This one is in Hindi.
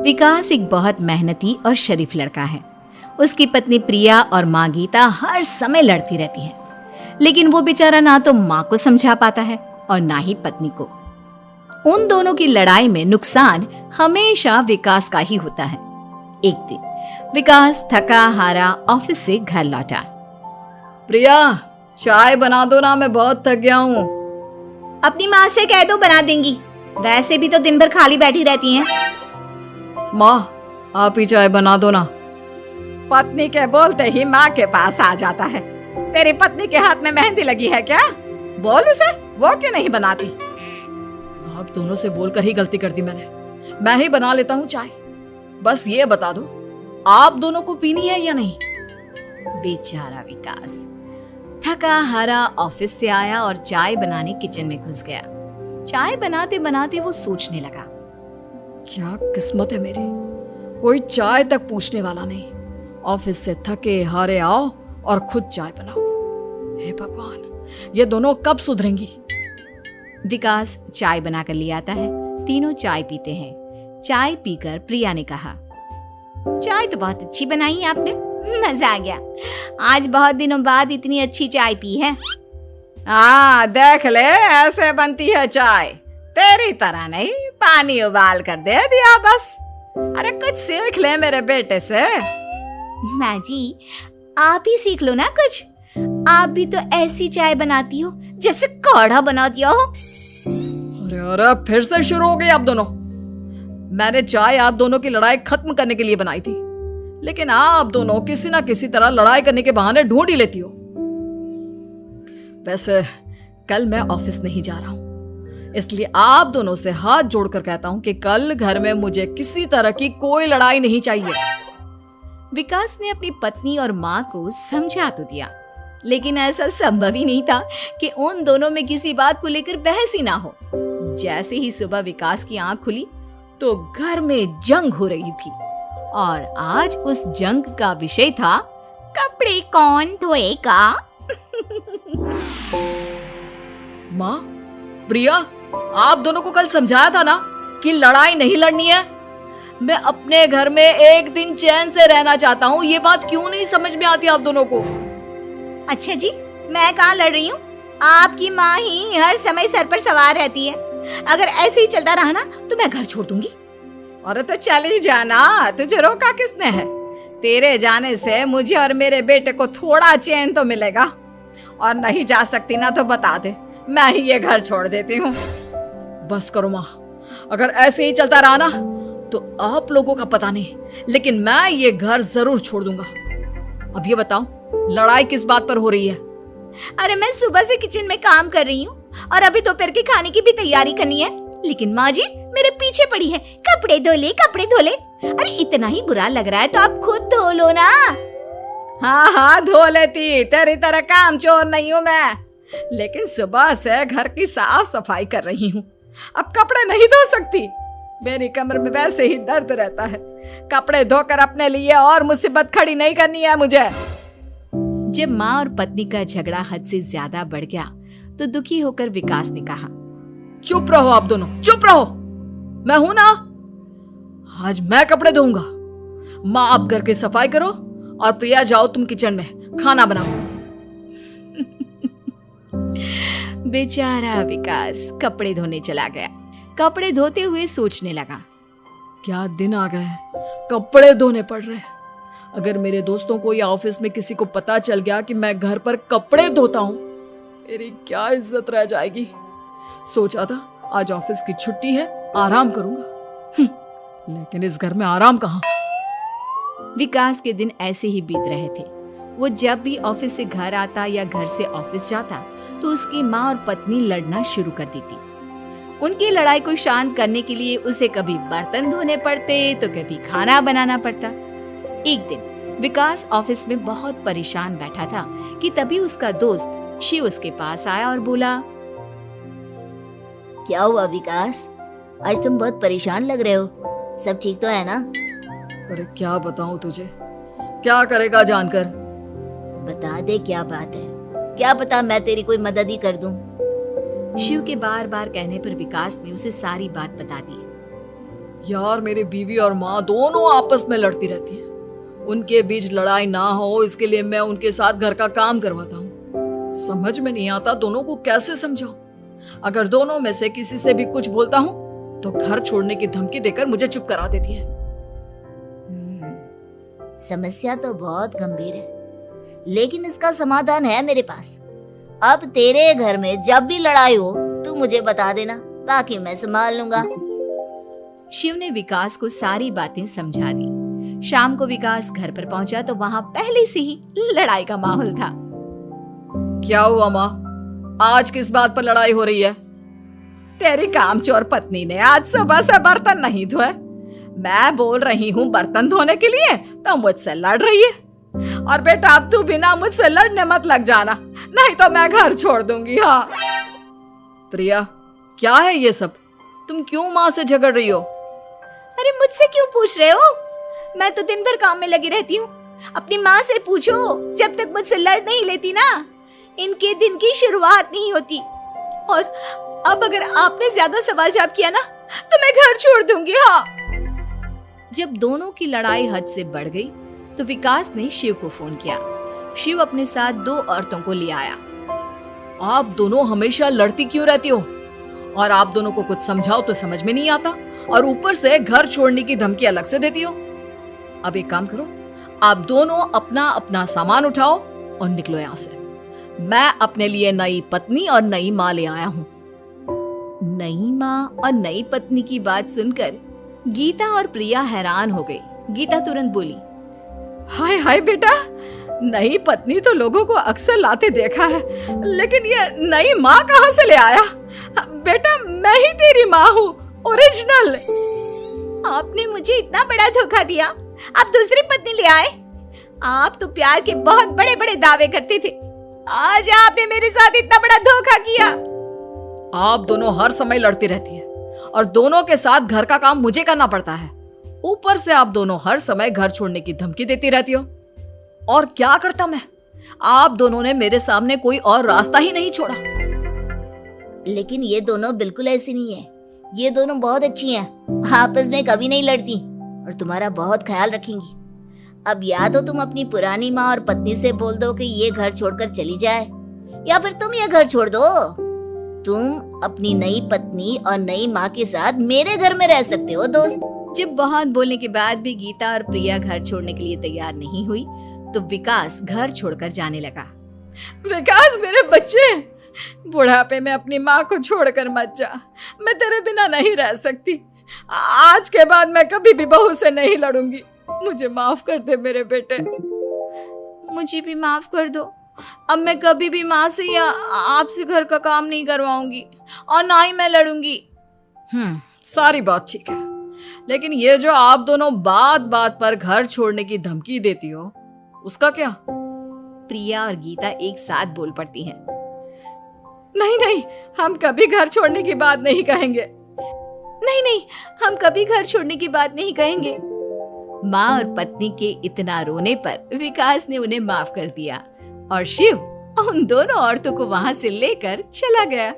विकास एक बहुत मेहनती और शरीफ लड़का है। उसकी पत्नी प्रिया और माँ गीता हर समय लड़ती रहती है, लेकिन वो बेचारा ना तो माँ को समझा पाता है और ना ही पत्नी को। उन दोनों की लड़ाई में नुकसान हमेशा विकास का ही होता है। एक दिन विकास थका हारा ऑफिस से घर लौटा। प्रिया, चाय बना दो ना, मैं बहुत थक गया हूँ। अपनी माँ से कह दो, बना देंगी। वैसे भी तो दिन भर खाली बैठी रहती हैं। माँ, आप ही चाय बना दो ना। पत्नी के बोलते ही माँ के पास आ जाता है। तेरी पत्नी के हाथ में मेहंदी लगी है क्या? बोल उसे, वो क्यों नहीं बनाती? आप दोनों से बोलकर ही गलती कर दी मैंने। मैं ही बना लेता हूँ चाय। बस ये बता दो, आप दोनों को पीनी है या नहीं? बेचारा विकास थका हारा ऑफिस से आया और चाय बनाने किचन में घुस गया। चाय बनाते बनाते वो सोचने लगा, क्या किस्मत है मेरी, कोई चाय तक पूछने वाला नहीं। ऑफिस से थके हारे आओ और खुद चाय बनाओ। हे भगवान, ये दोनों कब सुधरेंगी? विकास चाय बनाकर ले आता है। तीनों चाय पीते हैं। चाय पीकर प्रिया ने कहा, चाय तो बहुत अच्छी बनाई है आपने, मजा आ गया। आज बहुत दिनों बाद इतनी अच्छी चाय पी है। हाँ, देख ले, ऐसे बनती है चाय। तेरी तरह नहीं, पानी उबाल कर दे दिया बस। अरे कुछ सीख ले मेरे बेटे से। माँ जी, आप ही सीख लो ना कुछ। आप भी तो ऐसी चाय बनाती हो जैसे काढ़ा बना दिया हो। अरे अरे, फिर से शुरू हो गई आप दोनों। मैंने चाय आप दोनों की लड़ाई खत्म करने के लिए बनाई थी, लेकिन आप दोनों किसी ना किसी तरह लड़ाई करने के बहाने ढूंढ ही लेती हो। वैसे कल मैं ऑफिस नहीं जा रहा हूं, इसलिए आप दोनों से हाथ जोड़कर कहता हूं कि कल घर में मुझे किसी तरह की कोई लड़ाई नहीं चाहिए। विकास ने अपनी पत्नी और माँ को समझा तो दिया, लेकिन ऐसा संभव ही नहीं था कि उन दोनों में किसी बात को लेकर बहस ही ना हो। जैसे ही सुबह विकास की आंख खुली तो घर में जंग हो रही थी, और आज उस जंग का विषय था कपड़े कौन धोएगा। माँ, प्रिया, आप दोनों को कल समझाया था ना कि लड़ाई नहीं लड़नी है। मैं अपने घर में एक दिन चैन से रहना चाहता हूँ। ये बात क्यों नहीं समझ में आती आप दोनों को? अच्छा जी, मैं कहाँ लड़ रही हूँ? आपकी माँ ही हर समय सर पर सवार रहती है। अगर ऐसे ही चलता रहा ना तो मैं घर छोड़ दूंगी। अरे तो चली जाना, तुझे रोका किसने है? तेरे जाने से मुझे और मेरे बेटे को थोड़ा चैन तो मिलेगा। और नहीं जा सकती ना तो बता दे, मैं ही ये घर छोड़ देती हूँ। बस करो माँ, अगर ऐसे ही चलता रहा ना तो आप लोगों का पता नहीं, लेकिन मैं ये घर जरूर छोड़ दूंगा। अब ये बताओ, लड़ाई किस बात पर हो रही है? अरे मैं सुबह से किचन में काम कर रही हूँ और अभी दोपहर के खाने की भी तैयारी करनी है, लेकिन माँ जी मेरे पीछे पड़ी है, कपड़े धो ले, कपड़े धो ले। अरे इतना ही बुरा लग रहा है तो आप खुद धो लो ना। हाँ हाँ, धो लेती, तेरी तरह काम चोर नहीं हूँ मैं, लेकिन सुबह से घर की साफ सफाई कर रही हूँ, अब कपड़े नहीं धो सकती। मेरी कमर में वैसे ही दर्द रहता है। कपड़े धोकर अपने लिए और मुसीबत खड़ी नहीं करनी है मुझे। जब माँ और पत्नी का झगड़ा हद से ज्यादा बढ़ गया तो दुखी होकर विकास ने कहा, चुप रहो आप दोनों, चुप रहो। मैं हूं ना, आज मैं कपड़े धोऊंगा। माँ, आप घर की सफाई करो और प्रिया, जाओ तुम किचन में खाना बनाओ। बेचारा विकास कपड़े धोने चला गया। कपड़े धोते हुए सोचने लगा, क्या दिन आ गए, कपड़े धोने पड़ रहे। अगर मेरे दोस्तों को या ऑफिस में किसी को पता चल गया कि मैं घर पर कपड़े धोता हूँ, मेरी क्या इज्जत रह जाएगी। सोचा था आज ऑफिस की छुट्टी है, आराम करूंगा, लेकिन इस घर में आराम कहाँ। विकास के दिन ऐसे ही बीत रहे थे। वो जब भी ऑफिस से घर आता या घर से ऑफिस जाता तो उसकी माँ और पत्नी लड़ना शुरू कर देती। उनकी लड़ाई को शांत करने के लिए उसे कभी बर्तन धोने पड़ते तो कभी खाना बनाना पड़ता। एक दिन विकास ऑफिस में बहुत परेशान बैठा था कि तभी उसका दोस्त शिव उसके पास आया और बोला, क्या हुआ विकास, आज तुम बहुत परेशान लग रहे हो, सब ठीक तो है ना? अरे क्या बताऊं तुझे, क्या करेगा जानकर। बता दे क्या बात है, क्या पता मैं तेरी कोई मदद ही कर दूं। शिव के बार बार कहने पर विकास ने उसे सारी बात बता दी। यार मेरी बीवी और माँ दोनों आपस में लड़ती रहती हैं। उनके बीच लड़ाई ना हो इसके लिए मैं उनके साथ घर का काम करवाता हूँ। समझ में नहीं आता दोनों को कैसे समझाऊं। अगर दोनों में से किसी से भी कुछ बोलता हूँ तो घर छोड़ने की धमकी देकर मुझे चुप करा देती है। समस्या तो बहुत गंभीर है, लेकिन इसका समाधान है मेरे पास। अब तेरे घर में जब भी लड़ाई हो तू मुझे बता देना, बाकी मैं संभाल लूंगा। शिव ने विकास को सारी बातें समझा दी। शाम को विकास घर पर पहुंचा तो वहां पहले से ही लड़ाई का माहौल था। क्या हुआ माँ, आज किस बात पर लड़ाई हो रही है? तेरी कामचोर पत्नी ने आज सुबह से बर्तन नहीं धोए। मैं बोल रही हूँ बर्तन धोने के लिए तो मुझसे लड़ रही है। और बेटा अब तू बिना मुझसे लड़ने मत लग जाना, नहीं तो मैं घर छोड़ दूंगी। हाँ प्रिया, क्या है ये सब? तुम क्यों माँ से झगड़ रही हो? अरे मुझसे क्यों पूछ रहे हो? मैं तो दिन भर काम में लगी रहती हूँ। अपनी माँ से पूछो, जब तक मुझसे लड़ नहीं लेती ना इनके दिन की शुरुआत नहीं होती। और अब अगर आपने ज्यादा सवाल जवाब किया ना तो मैं घर छोड़ दूंगी। हाँ। जब दोनों की लड़ाई हद से बढ़ गई तो विकास ने शिव को फोन किया। शिव अपने साथ 2 औरतों को ले आया। आप दोनों हमेशा लड़ती क्यों रहती हो? और आप दोनों को कुछ समझाओ तो समझ में नहीं आता, और ऊपर से घर छोड़ने की धमकी अलग से देती हो। अब एक काम करो, आप दोनों अपना अपना सामान उठाओ और निकलो यहाँ से। मैं अपने लिए नई पत्नी और नई माँ ले आया हूँ। नई माँ और नई पत्नी की बात सुनकर गीता और प्रिया हैरान हो गई। गीता तुरंत बोली, हाय हाय बेटा, नई पत्नी तो लोगों को अक्सर लाते देखा है, लेकिन ये नई माँ कहाँ से ले आया? बेटा मैं ही तेरी माँ हूँ, ओरिजिनल। आपने मुझे इतना बड़ा धोखा दिया, आप दूसरी पत्नी ले आए। आप तो प्यार के बहुत बड़े बड़े दावे करते थे, आज आपने मेरे साथ इतना बड़ा धोखा किया। आप दोनों हर समय लड़ती रहती है और दोनों के साथ घर का काम मुझे करना पड़ता है। ऊपर से आप दोनों हर समय घर छोड़ने की धमकी देती रहती हो। और क्या करता मैं? आप दोनों ने मेरे सामने कोई और रास्ता ही नहीं छोड़ा। लेकिन ये दोनों बिल्कुल ऐसी नहीं है। ये दोनों बहुत अच्छी हैं, आपस में कभी नहीं लड़ती और तुम्हारा बहुत ख्याल रखेंगी। अब या तो तुम अपनी पुरानी माँ और पत्नी से बोल दो कि ये घर छोड़कर चली जाए, या फिर तुम ये घर छोड़ दो। तुम अपनी नई पत्नी और नई माँ के साथ मेरे घर में रह सकते हो दोस्त। जब बहुत बोलने के बाद भी गीता और प्रिया घर छोड़ने के लिए तैयार नहीं हुई तो विकास घर छोड़कर जाने लगा। विकास मेरे बच्चे, बुढ़ापे में अपनी माँ को छोड़कर मत जा। मैं तेरे बिना नहीं रह सकती। आज के बाद मैं कभी भी बहू से नहीं लड़ूंगी। मुझे माफ कर दे मेरे बेटे। मुझे भी माफ कर दो। अब मैं कभी भी माँ से या आपसे घर का काम नहीं करवाऊंगी और ना ही मैं लड़ूंगी। सारी बात ठीक है, लेकिन ये जो आप दोनों बात बात पर घर छोड़ने की धमकी देती हो, उसका क्या? प्रिया और गीता एक साथ बोल पड़ती हैं। नहीं नहीं, हम कभी घर छोड़ने की बात नहीं कहेंगे। नहीं नहीं, हम कभी घर छोड़ने की बात नहीं कहेंगे। माँ और पत्नी के इतना रोने पर विकास ने उन्हें माफ कर दिया और शिव उन दोनों औरतों को वहां से लेकर चला गया।